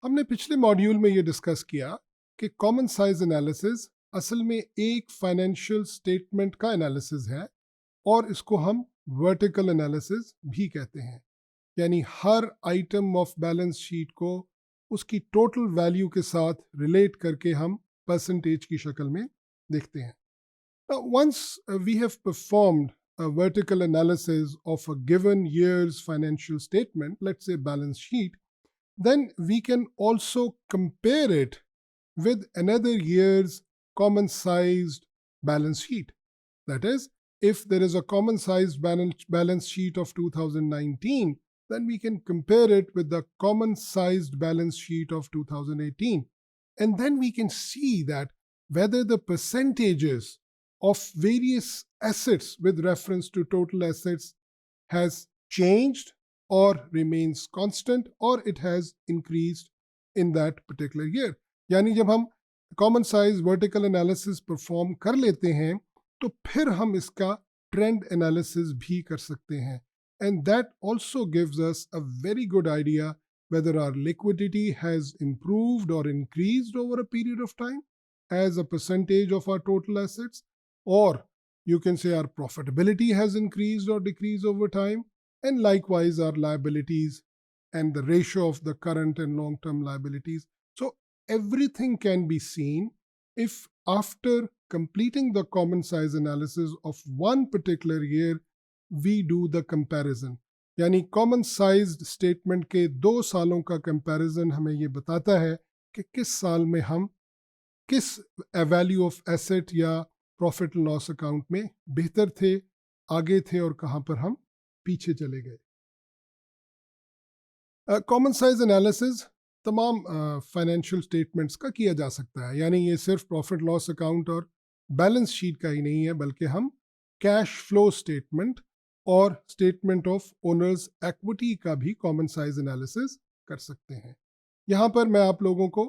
हमने पिछले मॉड्यूल में ये डिस्कस किया कि कॉमन साइज एनालिसिस असल में एक फाइनेंशियल स्टेटमेंट का एनालिसिस है और इसको हम वर्टिकल एनालिसिस भी कहते हैं। यानी हर आइटम ऑफ बैलेंस शीट को उसकी टोटल वैल्यू के साथ रिलेट करके हम परसेंटेज की शक्ल में देखते हैं। Once we have performed a vertical analysis of a given year's financial statement, let's say balance sheet, then we can also compare it with another year's common sized balance sheet. That is, if there is a common sized balance sheet of 2019, then we can compare it with the common sized balance sheet of 2018. And then we can see that whether the percentages of various assets with reference to total assets has changed or remains constant or it has increased in that particular year. यानी जब हम common size vertical analysis perform कर लेते हैं तो फिर हम इसका ट्रेंड एनालिसिस भी कर सकते हैं, and that also gives us a very good idea whether our liquidity has improved or increased over a period of time as a percentage of our total assets, or you can say our profitability has increased or decreased over time, and likewise our liabilities and the ratio of the current and long-term liabilities. So everything can be seen if after completing the common size analysis of one particular year we do the comparison. यानी common sized statement के 2 सालों का comparison हमें ये बताता है कि किस साल में हम किस वैल्यू ऑफ एसेट या प्रॉफिट लॉस अकाउंट में बेहतर थे, आगे थे और कहाँ पर हम पीछे चले गए। कॉमन साइज एनालिसिस तमाम फाइनेंशियल स्टेटमेंट्स का किया जा सकता है, यानी ये सिर्फ प्रॉफिट लॉस अकाउंट और बैलेंस शीट का ही नहीं है, बल्कि हम कैश फ्लो स्टेटमेंट और स्टेटमेंट ऑफ ओनर्स एक्विटी का भी कॉमन साइज एनालिसिस कर सकते हैं। यहाँ पर मैं आप लोगों को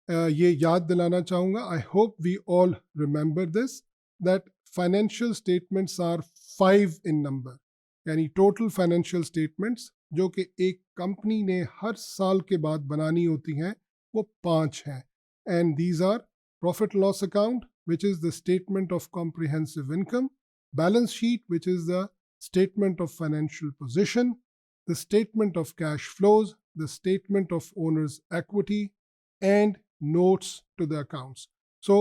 ये याद दिलाना चाहूँगा, I hope we all remember this, that financial statements are 5 in number, यानी टोटल फाइनेंशियल स्टेटमेंट्स जो कि एक कंपनी ने हर साल के बाद बनानी होती हैं वो 5 हैं, and these are profit loss account which is the statement of comprehensive income, balance sheet which is the statement of financial position, the statement of cash flows, the statement of owner's equity, and notes to the accounts. So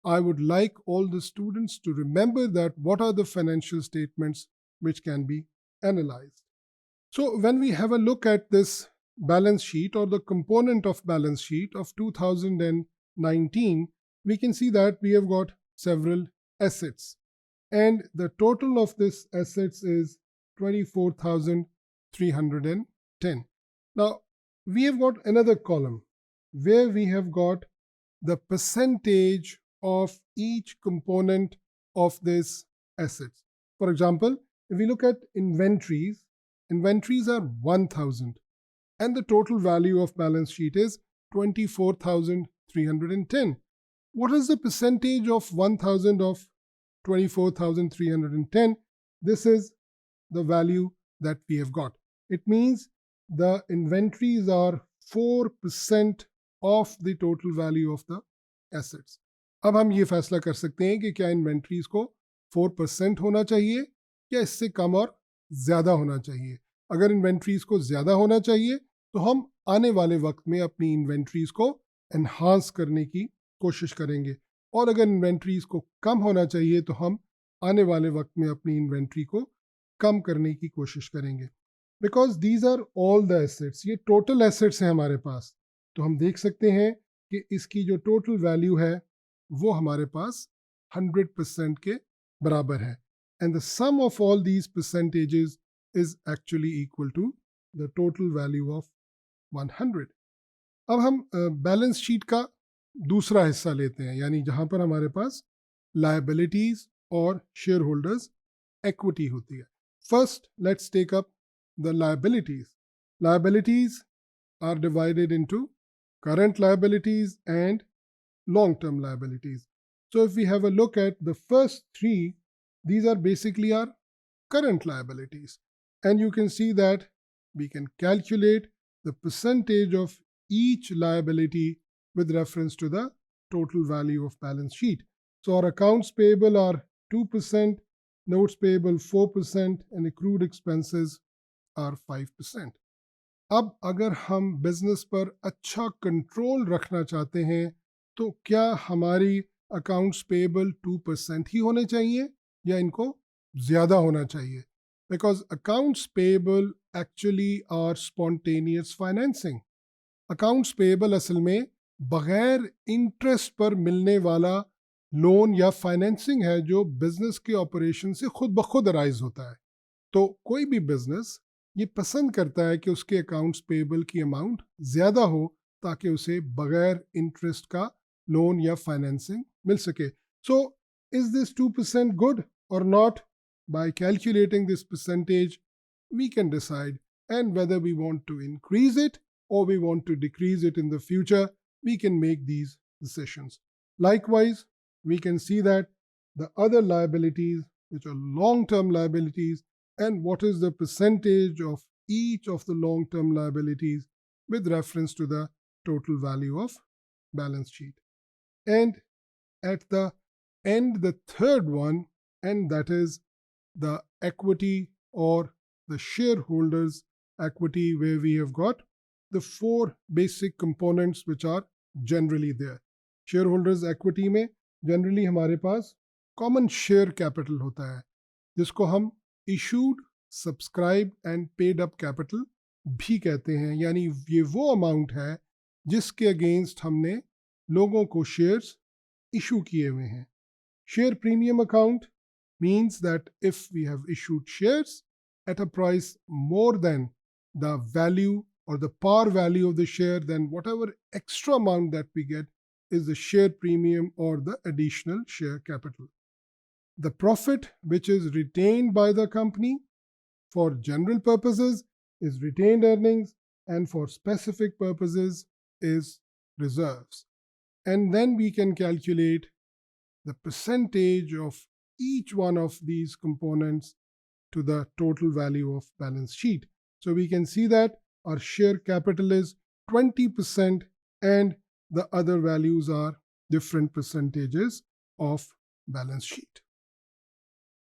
I would like all the students to remember that what are the financial statements which can be analyzed. So when we have a look at this balance sheet or the component of balance sheet of 2019, we can see that we have got several assets. And the total of this assets is 24,310. Now, we have got another column where we have got the percentage of each component of this assets. For example, if we look at inventories, inventories are 1,000 and the total value of balance sheet is 24,310. What is the percentage of 1,000 of 24,310? This is the value that we have got. It means the inventories are 4% of the total value of the assets. अब हम ये फैसला कर सकते हैं कि क्या inventories को 4% होना चाहिए या इससे कम और ज़्यादा होना चाहिए। अगर इन्वेंट्रीज को ज़्यादा होना चाहिए तो हम आने वाले वक्त में अपनी इन्वेंट्रीज को एनहांस करने की कोशिश करेंगे, और अगर इन्वेंट्रीज को कम होना चाहिए तो हम आने वाले वक्त में अपनी इन्वेंट्री को कम करने की कोशिश करेंगे। Because these are all the assets, ये टोटल एसेट्स हैं हमारे पास, तो हम देख सकते हैं कि इसकी जो टोटल वैल्यू है वो हमारे पास 100% के बराबर है, and the sum of all these percentages is actually equal to the total value of 100। अब हम बैलेंस शीट का दूसरा हिस्सा लेते हैं, यानी जहां पर हमारे पास लायबिलिटीज और शेयर होल्डर्स इक्विटी होती है। First let's take up the liabilities. Liabilities are divided into current liabilities and long-term liabilities. So if we have a look at the first 3, these are basically our current liabilities, and you can see that we can calculate the percentage of each liability with reference to the total value of balance sheet. So our accounts payable are 2%, notes payable 4%, and accrued expenses are 5%. अब अगर हम business पर अच्छा control रखना चाहते हैं तो क्या हमारी अकाउंट्स पेबल 2% ही होने चाहिए या इनको ज़्यादा होना चाहिए? Because accounts payable actually are spontaneous financing. Accounts payable असल में बगैर इंटरेस्ट पर मिलने वाला लोन या फाइनेंसिंग है जो बिजनेस के ऑपरेशन से खुद ब खुद अराइज होता है. तो कोई भी बिजनेस ये पसंद करता है कि उसके अकाउंट्स पेबल की अमाउंट ज़्यादा हो ताकि उसे बगैर इंटरेस्ट का लोन या फाइनेंसिंग मिल सके. सो इज दिस 2% गुड और not? Bye calculating this percentage we can decide, and whether we want to increase it or we want to decrease it in the future, we can make these decisions. Likewise, we can see that the other liabilities, which are long-term liabilities, and what is the percentage of each of the long-term liabilities with reference to the total value of balance sheet. And at the end, the third one, and that is the equity or the shareholders equity, where we have got the four basic components which are generally there. Shareholders equity में generally हमारे पास common share capital होता है जिसको हम issued, subscribed and paid up capital भी कहते हैं. यानी ये वो अमाउंट है जिसके अगेंस्ट हमने लोगों को शेयर्स इशू किए हुए हैं. Share premium account means that if we have issued shares at a price more than the value or the par value of the share, then whatever extra amount that we get is the share premium or the additional share capital. The profit which is retained by the company for general purposes is retained earnings, and for specific purposes is reserves. And then we can calculate the percentage of each one of these components to the total value of balance sheet. So we can see that our share capital is 20% and the other values are different percentages of balance sheet.